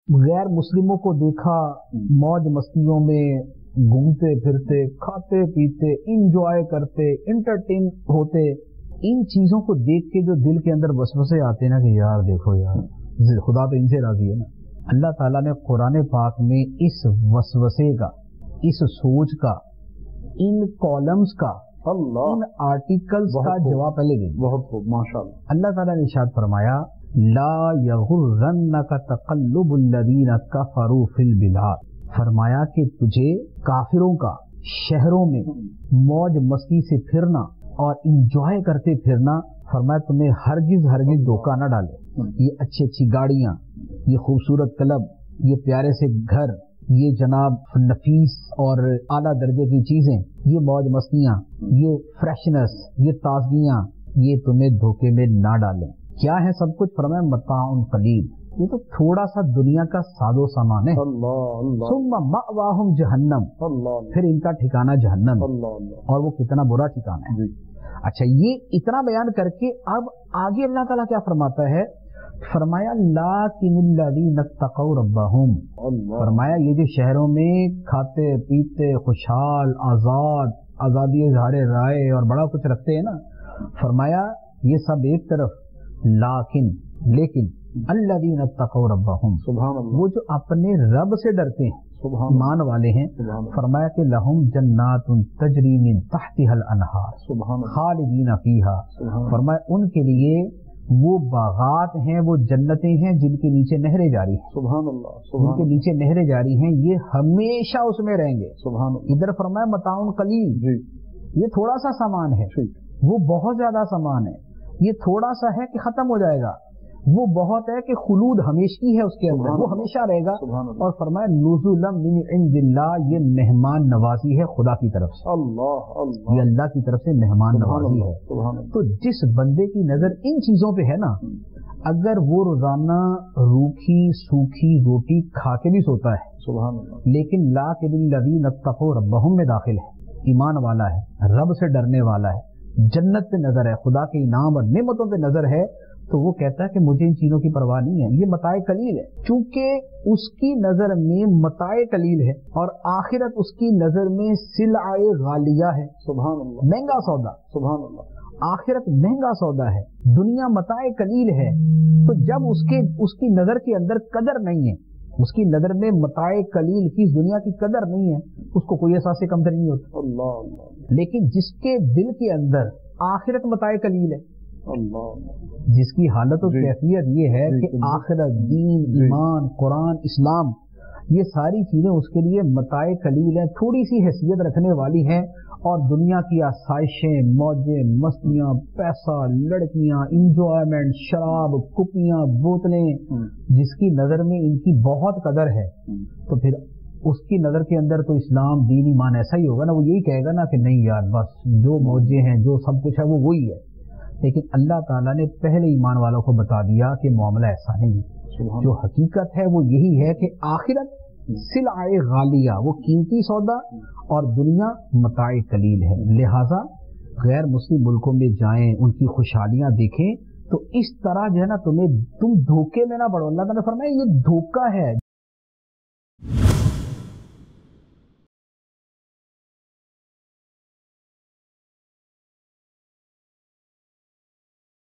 गैर मुस्लिमों को देखा मौज मस्तियों में घूमते फिरते, खाते पीते, इंजॉय करते, इंटरटेन होते। इन चीजों को देख के जो दिल के अंदर वसवसे आते ना कि यार देखो यार खुदा तो इनसे राजी है ना। अल्लाह ताला ने कुरान पाक में इस वसवसे का, इस सोच का, इन कॉलम्स का, इन आर्टिकल्स का जवाब पहले दे दिया। बहुत खूब, माशाअल्लाह। अल्लाह ताला ने इरशाद फरमाया ला यगुर्रन्नका तक़ल्लुबुल लज़ीना कफ़रू फिल बिलाद। फरमाया कि तुझे काफिरों का शहरों में मौज मस्ती से फिरना और इंजॉय करते फिरना, फरमाया तुम्हें हरगिज धोखा न डाले। ये अच्छी अच्छी गाड़ियां, ये खूबसूरत क्लब, ये प्यारे से घर, ये जनाब नफीस और आला दर्जे की चीजें, ये मौज मस्तियां, ये फ्रेशनेस, ये ताजगियां, ये तुम्हें धोखे में ना डालें। क्या है सब कुछ? फरमाया मताउन कलील, ये तो थोड़ा सा दुनिया का सादो सामान है। सुम्मा मअवाहुम जहन्नम, फिर इनका ठिकाना जहन्नम, और वो कितना बुरा ठिकाना है। अच्छा, ये इतना बयान करके अब आगे अल्लाह ताला क्या फरमाता है? फरमाया लाकिनिल्लज़ीना तक़ौ रब्बहुम, फरमाया ये जो शहरों में खाते पीते खुशहाल आजाद, आजादी इज़हारे राय और बड़ा कुछ रखते हैं ना, फरमाया ये सब एक तरफ, लेकिन अल्लज़ीना तक़ौ रब्बहुम, वो जो अपने रब से डरते हैं, ईमान वाले हैं, फरमाया कि लहुम जन्नातुन तजरी मिन तहतिहल अनहार खालिदीना फीहा, फरमाया उनके लिए वो बागात हैं, वो जन्नतें हैं जिनके नीचे नहरें जारी हैं। सुभान अल्लाह, जिनके नीचे नहरें जारी हैं, ये हमेशा उसमें रहेंगे। इधर फरमाया मताउन कलील, ये थोड़ा सा सामान है, वो बहुत ज्यादा सामान है। ये थोड़ा सा है कि खत्म हो जाएगा, वो बहुत है कि खुलूद हमेशा है उसके अंदर, वो हमेशा रहेगा। और फरमाया नुज़ुलम मिन इंदिल्लाह, ये मेहमान नवाजी है खुदा की तरफ से। ये अल्लाह की तरफ से मेहमान नवाजी है। तो जिस बंदे की नजर इन चीजों पे है ना, अगर वो रोजाना रूखी सूखी रोटी खा के भी सोता है, लेकिन लाकिनिल्लज़ीना तक़ौ रब्बहुम में दाखिल है, ईमान वाला है, रब से डरने वाला है, जन्नत पे नजर है, खुदा के इनाम और नेमतों पे नजर है, तो वो कहता है कि मुझे इन चीजों की परवाह नहीं है, ये मताए कलील है। चूंकि उसकी नजर में मताए कलील है और आखिरत उसकी नजर में सिलआए गालिया है। सुभान अल्लाह, महंगा सौदा। सुभान अल्लाह, आखिरत महंगा सौदा है, दुनिया मताए कलील है। तो जब उसकी नजर के अंदर कदर नहीं है, उसकी नजर में मताए कलील की दुनिया की कदर नहीं है, उसको कोई एहसास कमतरी नहीं होता। अल्लाह। लेकिन जिसके दिल के अंदर आखिरत मताए कलील है, जिसकी हालत और कैफियत ये है कि आखिरत, दीन, ईमान, कुरान, इस्लाम, ये सारी चीजें उसके लिए मताए कलील है, थोड़ी सी हैसियत रखने वाली हैं। और दुनिया की आसाइशें, मौजें, मस्तियां, पैसा, लड़कियां, इंजॉयमेंट, शराब, कुपियां, बोतलें, जिसकी नजर में इनकी बहुत कदर है, तो फिर उसकी नजर के अंदर तो इस्लाम, दीन, ईमान ऐसा ही होगा ना। वो यही कहेगा ना कि नहीं यार बस जो मौजें हैं, जो सब कुछ है वो वही है। लेकिन अल्लाह ताला ने पहले ईमान वालों को बता दिया कि मामला ऐसा नहीं है। जो हकीकत है वो यही है कि आखिरत सिलआए गालिया, वो कीमती सौदा, और दुनिया मताए कलील है। लिहाजा गैर मुस्लिम मुल्कों में जाएं, उनकी खुशहालियां देखें, तो इस तरह जो है ना तुम धोखे में ना पड़ो। अल्लाह ताला ने फरमाया ये धोखा है।